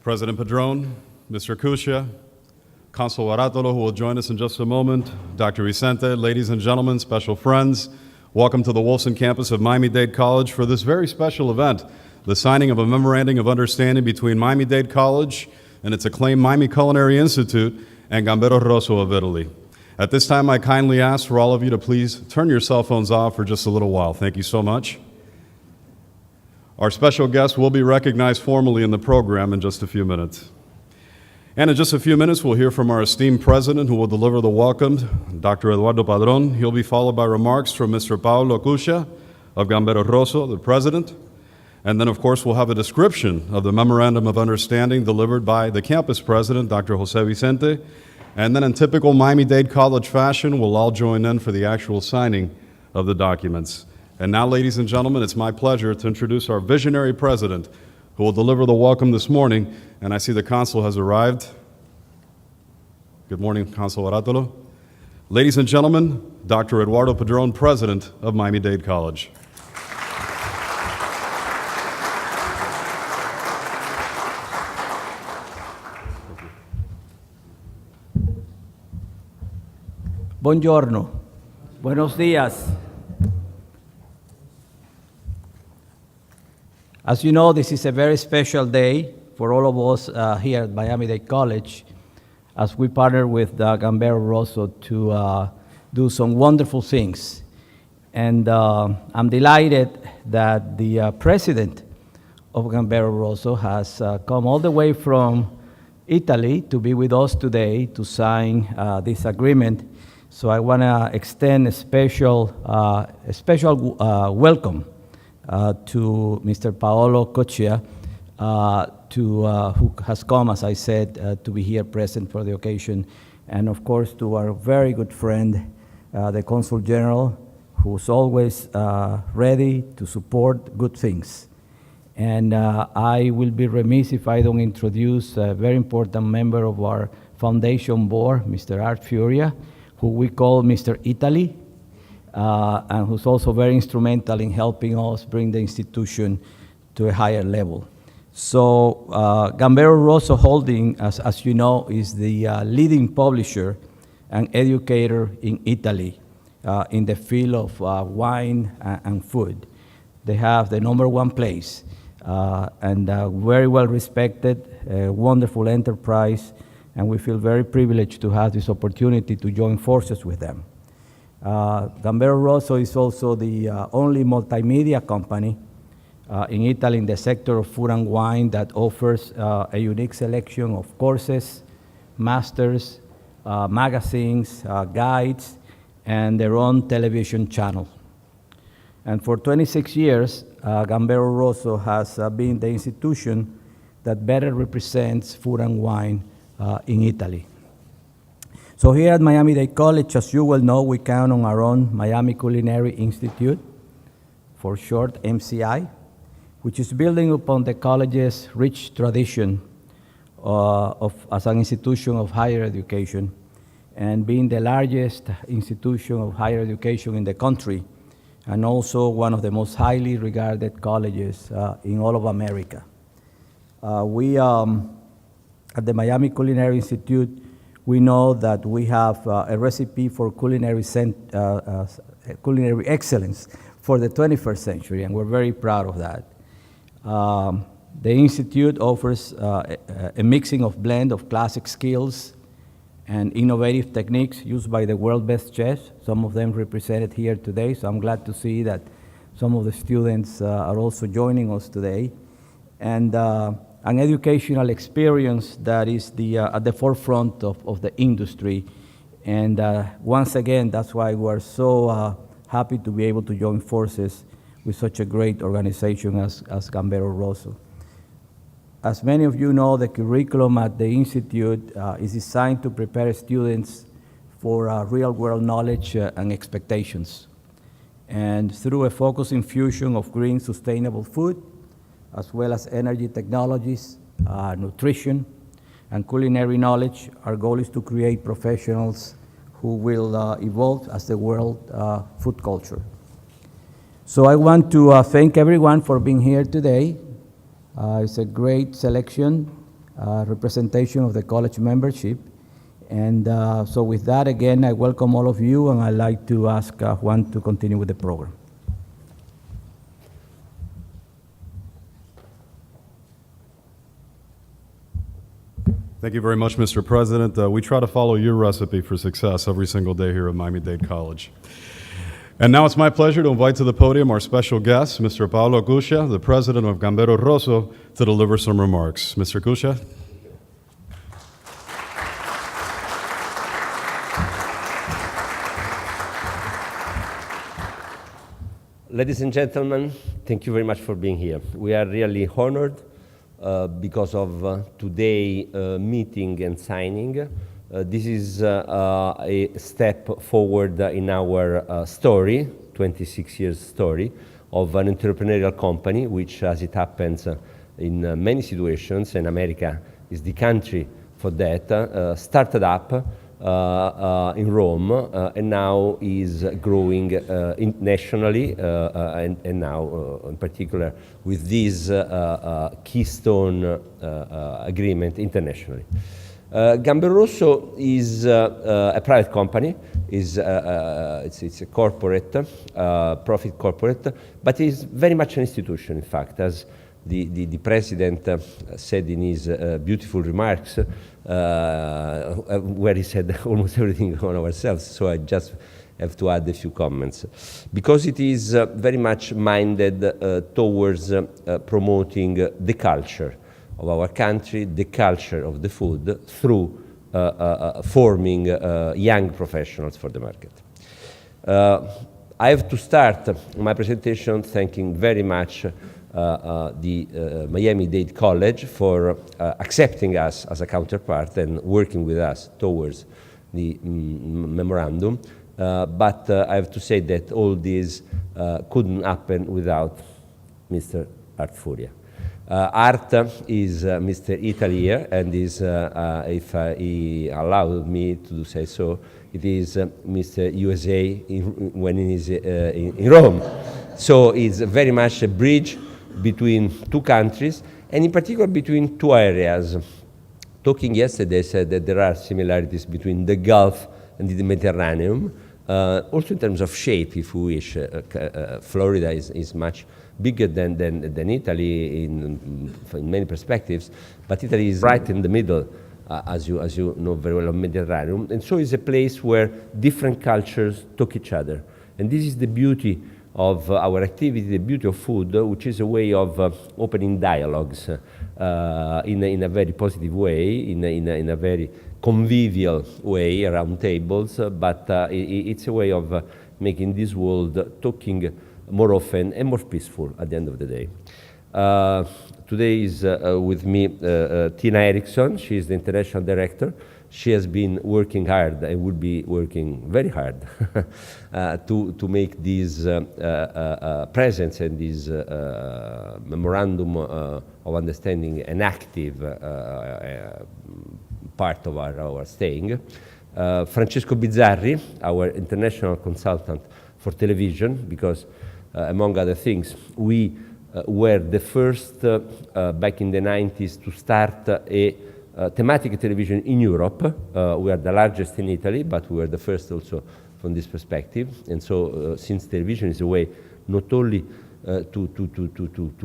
President Padron, Mr. Cuccia, Consul Waratolo, who will join us in just a moment, Dr. Vicente, ladies and gentlemen, special friends, welcome to the Wolfson campus of Miami Dade College for this very special event, the signing of a memorandum of understanding between Miami Dade College and its acclaimed Miami Culinary Institute and Gambero Rosso of Italy. At this time, I kindly ask for all of you to please turn your cell phones off for just a little while. Thank you so much. Our special guest will be recognized formally in the program in just a few minutes. And in just a few minutes, we'll hear from our esteemed president who will deliver the welcome, Dr. Eduardo Padron. He'll be followed by remarks from Mr. Paolo Cuccia of Gambero Rosso, the president. And then, of course, we'll have a description of the memorandum of understanding delivered by the campus president, Dr. Jose Vicente. And then in typical Miami-Dade College fashion, we'll all join in for the actual signing of the documents. And now, ladies and gentlemen, it's my pleasure to introduce our visionary president who will deliver the welcome this morning. And I see the consul has arrived. Good morning, Consul Waratolo. Ladies and gentlemen, Dr. Eduardo Padron, president of Miami-Dade College. Buongiorno. Buenos días. As you know, this is a very special day for all of us here at Miami Dade College as we partner with Gambero Rosso to do some wonderful things. And I'm delighted that the president of Gambero Rosso has come all the way from Italy to be with us today to sign this agreement. So I want to extend a special welcome to Mr. Paolo Cuccia, who has come, as I said, to be here present for the occasion, and of course to our very good friend, the Consul General, who's always ready to support good things. And I will be remiss if I don't introduce a very important member of our foundation board, Mr. Art Furia, who we call Mr. Italy, and who's also very instrumental in helping us bring the institution to a higher level. So Gambero Rosso Holding, as you know, is the leading publisher and educator in Italy in the field of wine and food. They have the #1 place and very well respected, wonderful enterprise, and we feel very privileged to have this opportunity to join forces with them. Gambero Rosso is also the only multimedia company in Italy in the sector of food and wine that offers a unique selection of courses, masters, magazines, guides, and their own television channel. And for 26 years, Gambero Rosso has been the institution that better represents food and wine in Italy. So here at Miami Dade College, as you well know, we count on our own Miami Culinary Institute, for short MCI, which is building upon the college's rich tradition as an institution of higher education and being the largest institution of higher education in the country and also one of the most highly regarded colleges in all of America. We at the Miami Culinary Institute, we know that we have a recipe for culinary excellence for the 21st century, and we're very proud of that. The Institute offers a mixing of blend of classic skills and innovative techniques used by the world's best chefs, some of them represented here today, so I'm glad to see that some of the students are also joining us today. And an educational experience that is at the forefront of the industry. And once again, that's why we're so happy to be able to join forces with such a great organization as Gambero Rosso. As many of you know, the curriculum at the Institute is designed to prepare students for real-world knowledge and expectations. And through a focused infusion of green, sustainable food, as well as energy technologies, nutrition, and culinary knowledge, our goal is to create professionals who will evolve as the world food culture. So I want to thank everyone for being here today. It's a great selection representation of the college membership. And so with that, again, I welcome all of you, and I'd like to ask Juan to continue with the program. Thank you very much, Mr. President. We try to follow your recipe for success every single day here at Miami Dade College. And now it's my pleasure to invite to the podium our special guest, Mr. Paolo Cuscia, the president of Gambero Rosso, to deliver some remarks. Mr. Cuscia. Ladies and gentlemen, thank you very much for being here. We are really honored because of today's meeting and signing. This is a step forward in our story, 26 years story, of an entrepreneurial company, which, as it happens in many situations, and America is the country for that, started up in Rome and now is growing nationally and now in particular with this keystone agreement internationally. Gambero Rosso is a private company. It's a corporate, profit corporate, but it's very much an institution, in fact, as the president said in his beautiful remarks, where he said almost everything on ourselves, so I just have to add a few comments. Because it is very much minded towards promoting the culture of our country, the culture of the food, through forming young professionals for the market. I have to start my presentation thanking very much the Miami Dade College for accepting us as a counterpart and working with us towards the memorandum. But I have to say that all this couldn't happen without Mr. Art Furia. Art is Mr. Italy here, and is, if he allowed me to say so, it is Mr. USA when he is in Rome. So it's very much a bridge between two countries, and in particular between two areas. Talking yesterday, I said that there are similarities between the Gulf and the Mediterranean, also in terms of shape, if we wish. Florida is much bigger than Italy in many perspectives, but Italy is right in the middle, as you know very well, of Mediterranean, and so it's a place where different cultures talk each other. And this is the beauty of our activity, the beauty of food, which is a way of opening dialogues in a very positive way, in a very convivial way around tables, but it's a way of making this world talking more often and more peaceful at the end of the day. Today is with me Tina Eriksson. She is the international director. She has been working hard and will be working very hard to make this presence and this memorandum of understanding an active part of our staying. Francesco Bizzarri, our international consultant for television, because among other things, we were the first back in the 90s to start a thematic television in Europe. We are the largest in Italy, but we were the first also from this perspective. And so since television is a way not only to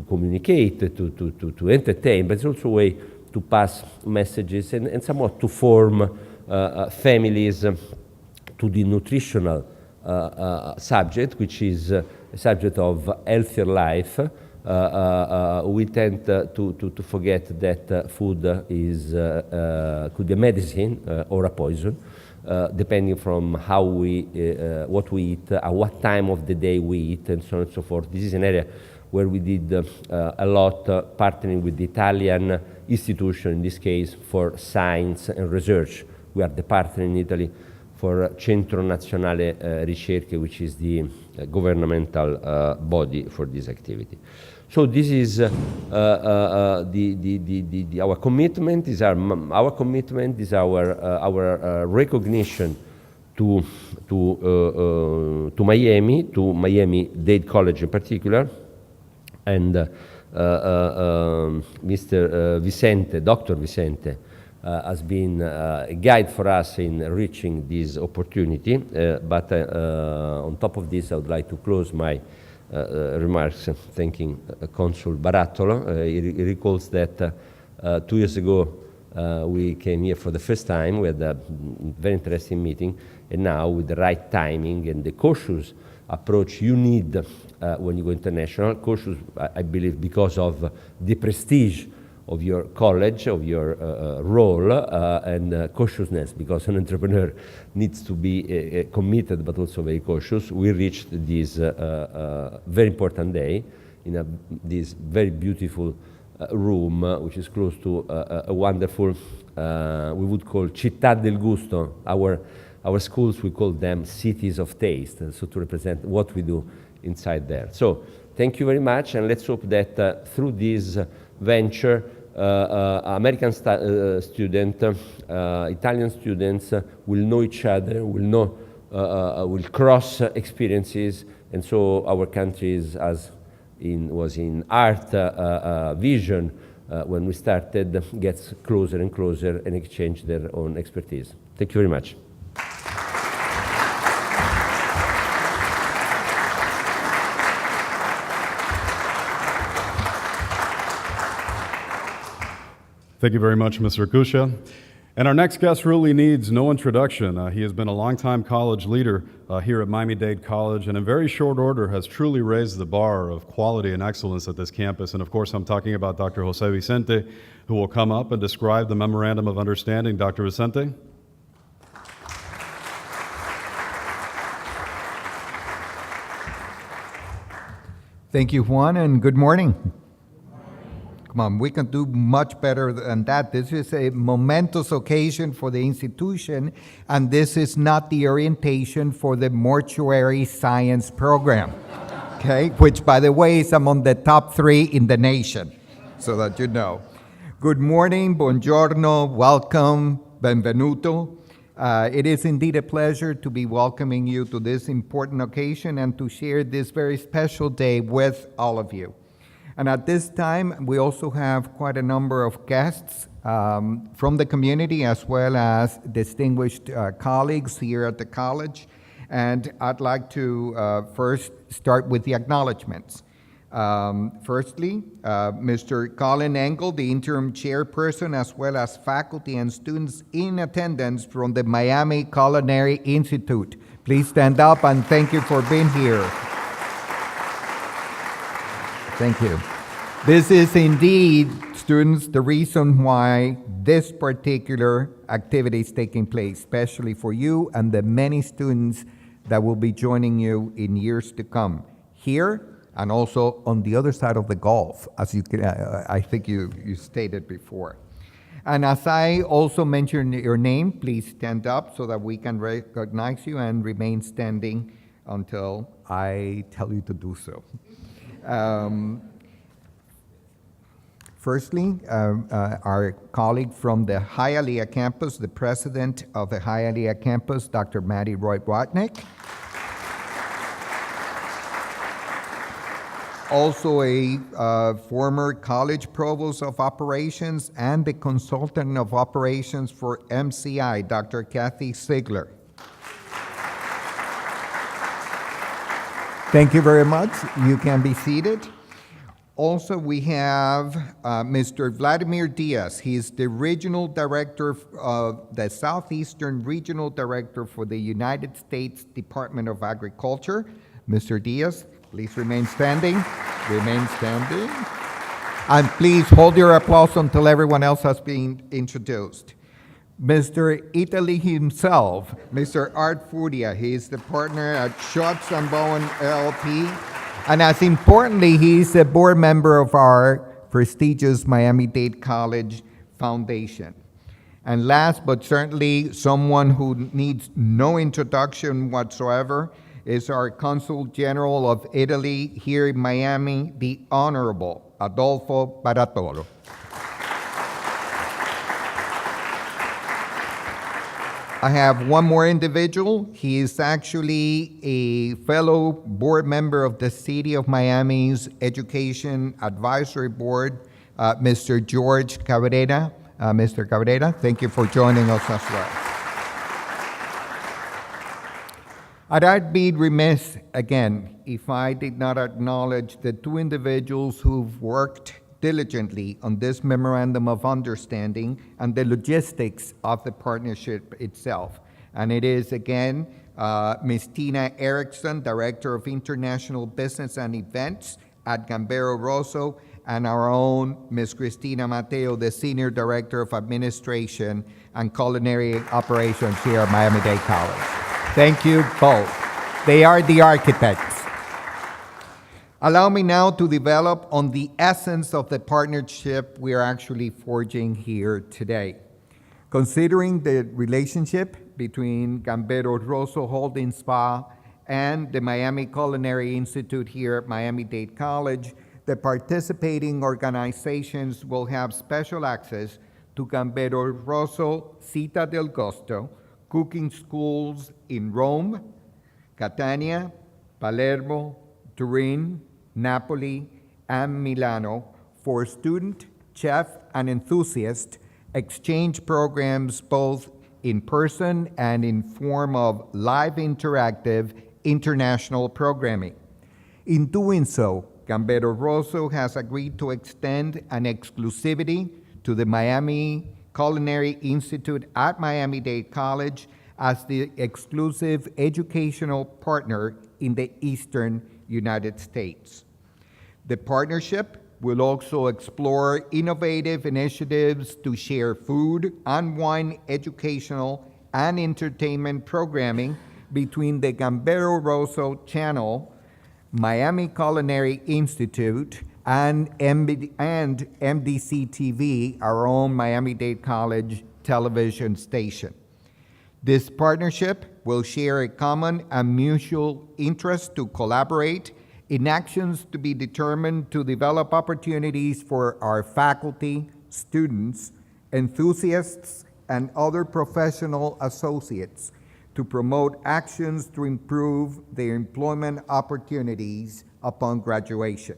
communicate, to entertain, but it's also a way to pass messages and somewhat to form families to the nutritional subject, which is a subject of healthier life. We tend to forget that food is could be a medicine or a poison, depending from how what we eat, at what time of the day we eat, and so on and so forth. This is an area where we did a lot partnering with the Italian institution, in this case for science and research. We are the partner in Italy for Centro Nazionale Ricerche, which is the governmental body for this activity. So this is our commitment. Our commitment is our recognition to Miami, to Miami Dade College in particular, and Mr. Vicente, Dr. Vicente, has been a guide for us in reaching this opportunity. But on top of this, I would like to close my remarks thanking Consul Barattolo. He recalls that 2 years ago we came here for the first time. We had a very interesting meeting, and now with the right timing and the cautious approach you need when you go international. Cautious, I believe, because of the prestige of your college, of your role, and cautiousness, because an entrepreneur needs to be committed but also very cautious. We reached this very important day in this very beautiful room, which is close to a wonderful, we would call Città del Gusto. Our schools, we call them cities of taste, so to represent what we do inside there. So thank you very much, and let's hope that through this venture, American students, Italian students will know each other, will cross experiences, and so our countries, as was in art vision when we started, gets closer and closer and exchange their own expertise. Thank you very much. Thank you very much, Mr. Kusha. And our next guest really needs no introduction. He has been a longtime college leader here at Miami Dade College, and in very short order has truly raised the bar of quality and excellence at this campus. And of course, I'm talking about Dr. Jose Vicente, who will come up and describe the Memorandum of Understanding. Dr. Vicente? Thank you, Juan, and good morning. Come on, we can do much better than that. This is a momentous occasion for the institution, and this is not the orientation for the mortuary science program, okay? Which, by the way, is among the top 3 in the nation, so that you know. Good morning, buongiorno, welcome, benvenuto. It is indeed a pleasure to be welcoming you to this important occasion and to share this very special day with all of you. And at this time, we also have quite a number of guests from the community as well as distinguished colleagues here at the college. And I'd like to first start with the acknowledgments. Firstly, Mr. Colin Engel, the interim chairperson, as well as faculty and students in attendance from the Miami Culinary Institute. Please stand up and thank you for being here. Thank you. This is indeed, students, the reason why this particular activity is taking place, especially for you and the many students that will be joining you in years to come, here and also on the other side of the Gulf, as you can, I think you stated before. And as I also mentioned your name, please stand up so that we can recognize you and remain standing until I tell you to do so. Firstly, our colleague from the Hialeah campus, the president of the Hialeah campus, Dr. Matty Roy-Watnick. Also a former college provost of operations and the consultant of operations for MCI, Dr. Kathy Sigler. Thank you very much. You can be seated. Also, we have Mr. Vladimir Diaz. He is the regional director of the Southeastern Regional Director for the United States Department of Agriculture. Mr. Diaz, please remain standing. Remain standing. And please hold your applause until everyone else has been introduced. Mr. Italy himself, Mr. Art Furia. He is the partner at Schutz & Bowen LLP. And as importantly, he's a board member of our prestigious Miami Dade College Foundation. And last but certainly someone who needs no introduction whatsoever is our Consul General of Italy here in Miami, the Honorable Adolfo Barattolo. I have one more individual. He is actually a fellow board member of the City of Miami's Education Advisory Board, Mr. George Cabrera. Mr. Cabrera, thank you for joining us as well. And I'd be remiss, again, if I did not acknowledge the two individuals who've worked diligently on this memorandum of understanding and the logistics of the partnership itself. And it is, again, Ms. Tina Erickson, Director of International Business and Events at Gambero Rosso, and our own Ms. Cristina Mateo, the Senior Director of Administration and Culinary Operations here at Miami Dade College. Thank you both. They are the architects. Allow me now to develop on the essence of the partnership we are actually forging here today. Considering the relationship between Gambero Rosso Holding SpA and the Miami Culinary Institute here at Miami Dade College, the participating organizations will have special access to Gambero Rosso Città del Gusto cooking schools in Rome, Catania, Palermo, Turin, Naples, and Milano for student, chef, and enthusiast exchange programs both in person and in form of live interactive international programming. In doing so, Gambero Rosso has agreed to extend an exclusivity to the Miami Culinary Institute at Miami Dade College as the exclusive educational partner in the Eastern United States. The partnership will also explore innovative initiatives to share food and wine educational and entertainment programming between the Gambero Rosso channel, Miami Culinary Institute, and MDC-TV, our own Miami Dade College television station. This partnership will share a common and mutual interest to collaborate in actions to be determined to develop opportunities for our faculty, students, enthusiasts, and other professional associates to promote actions to improve their employment opportunities upon graduation.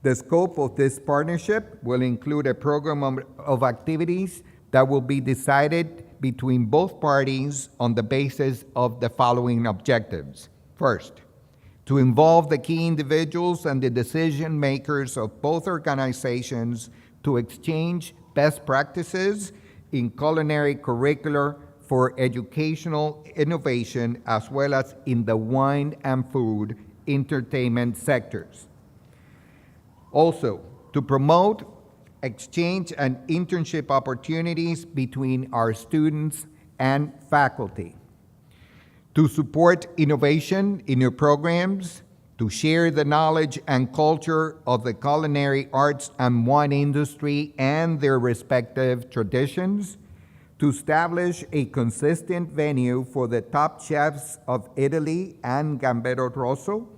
The scope of this partnership will include a program of activities that will be decided between both parties on the basis of the following objectives. First, to involve the key individuals and the decision makers of both organizations to exchange best practices in culinary curricular for educational innovation as well as in the wine and food entertainment sectors. Also, to promote exchange and internship opportunities between our students and faculty. To support innovation in your programs, to share the knowledge and culture of the culinary arts and wine industry and their respective traditions, to establish a consistent venue for the top chefs of Italy and Gambero Rosso,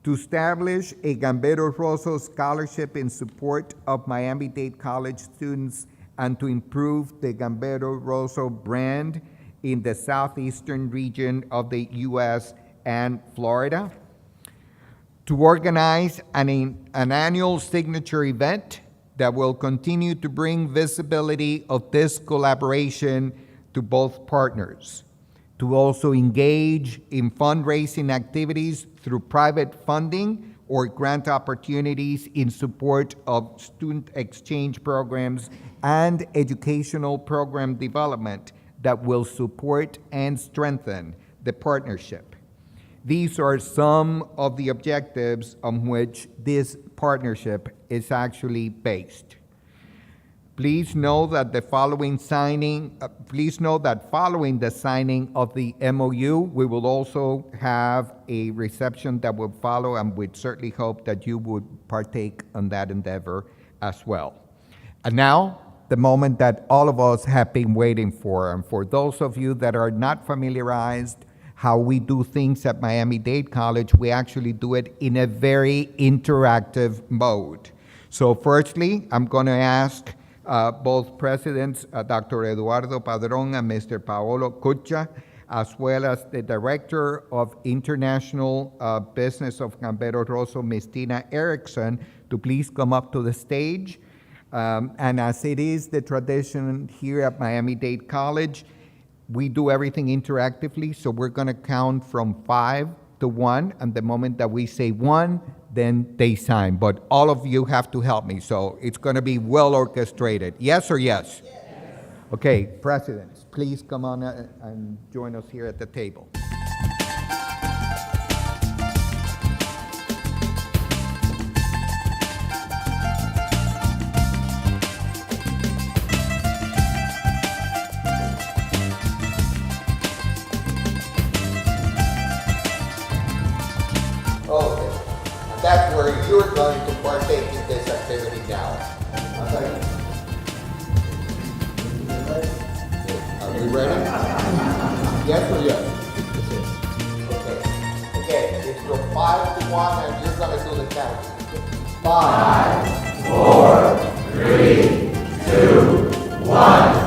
to establish a Gambero Rosso scholarship in support of Miami Dade College students, and to improve the Gambero Rosso brand in the southeastern region of the U.S. and Florida, to organize an annual signature event that will continue to bring visibility of this collaboration to both partners, to also engage in fundraising activities through private funding or grant opportunities in support of student exchange programs and educational program development that will support and strengthen the partnership. These are some of the objectives on which this partnership is actually based. Please know that following the signing of the MOU, we will also have a reception that will follow, and we'd certainly hope that you would partake in that endeavor as well. And now, the moment that all of us have been waiting for, and for those of you that are not familiarized how we do things at Miami Dade College, we actually do it in a very interactive mode. So firstly, I'm going to ask both presidents, Dr. Eduardo Padron and Mr. Paolo Cuccia, as well as the Director of International Business of Gambero Rosso, Ms. Tina Erickson, to please come up to the stage. And as it is the tradition here at Miami Dade College, we do everything interactively, so we're going to count from 5 to 1, and the moment that we say 1, then they sign. But all of you have to help me, so it's going to be well orchestrated. Yes or yes? Yes. Okay, presidents, please come on and join us here at the table. Okay, and that's where you're going to partake in this activity now. Are we ready? Yes or yes? Okay. Again, it's from 5 to 1 and you're going to do the counting. 5, 4, 3, 2, 1.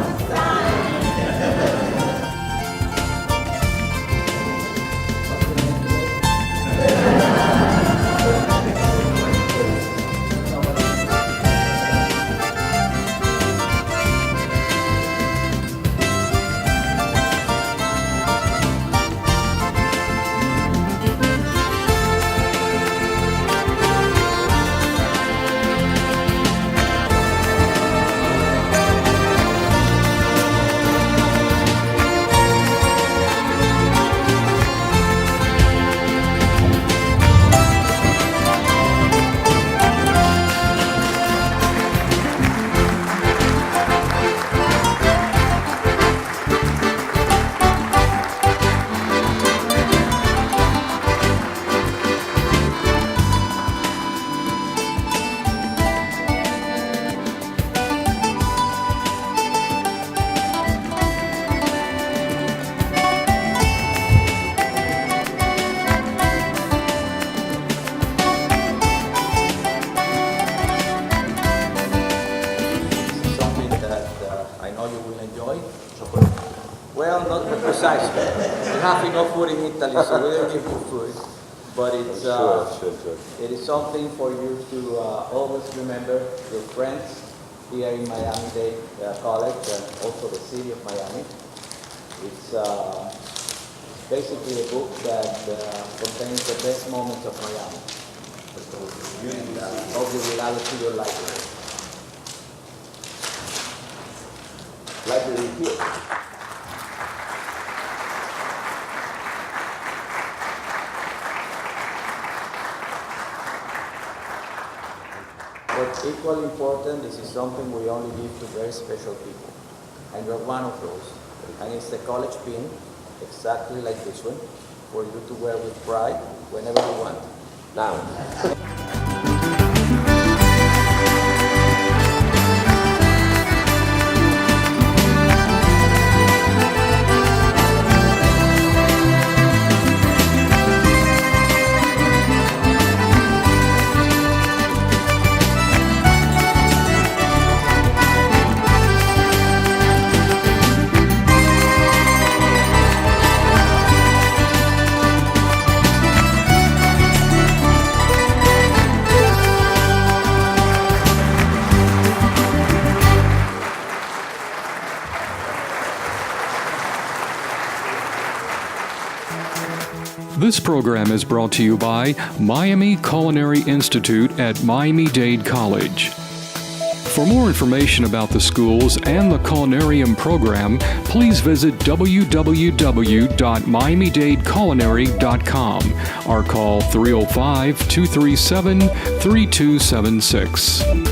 Well, not precisely. We have enough food in Italy, so we don't need more food. But it's it is something for you to always remember your friends here in Miami Dade College and also the city of Miami. It's basically a book that contains the best moments of Miami. Hope you will add it to your library. Library here. But equally important, this is something we only give to very special people. And you're one of those. And it's the college pin, exactly like this one, for you to wear with pride whenever you want. Now. This program is brought to you by Miami Culinary Institute at Miami Dade College. For more information about the schools and the culinarium program, please visit www.miamidadeculinary.com or call 305-237-3276.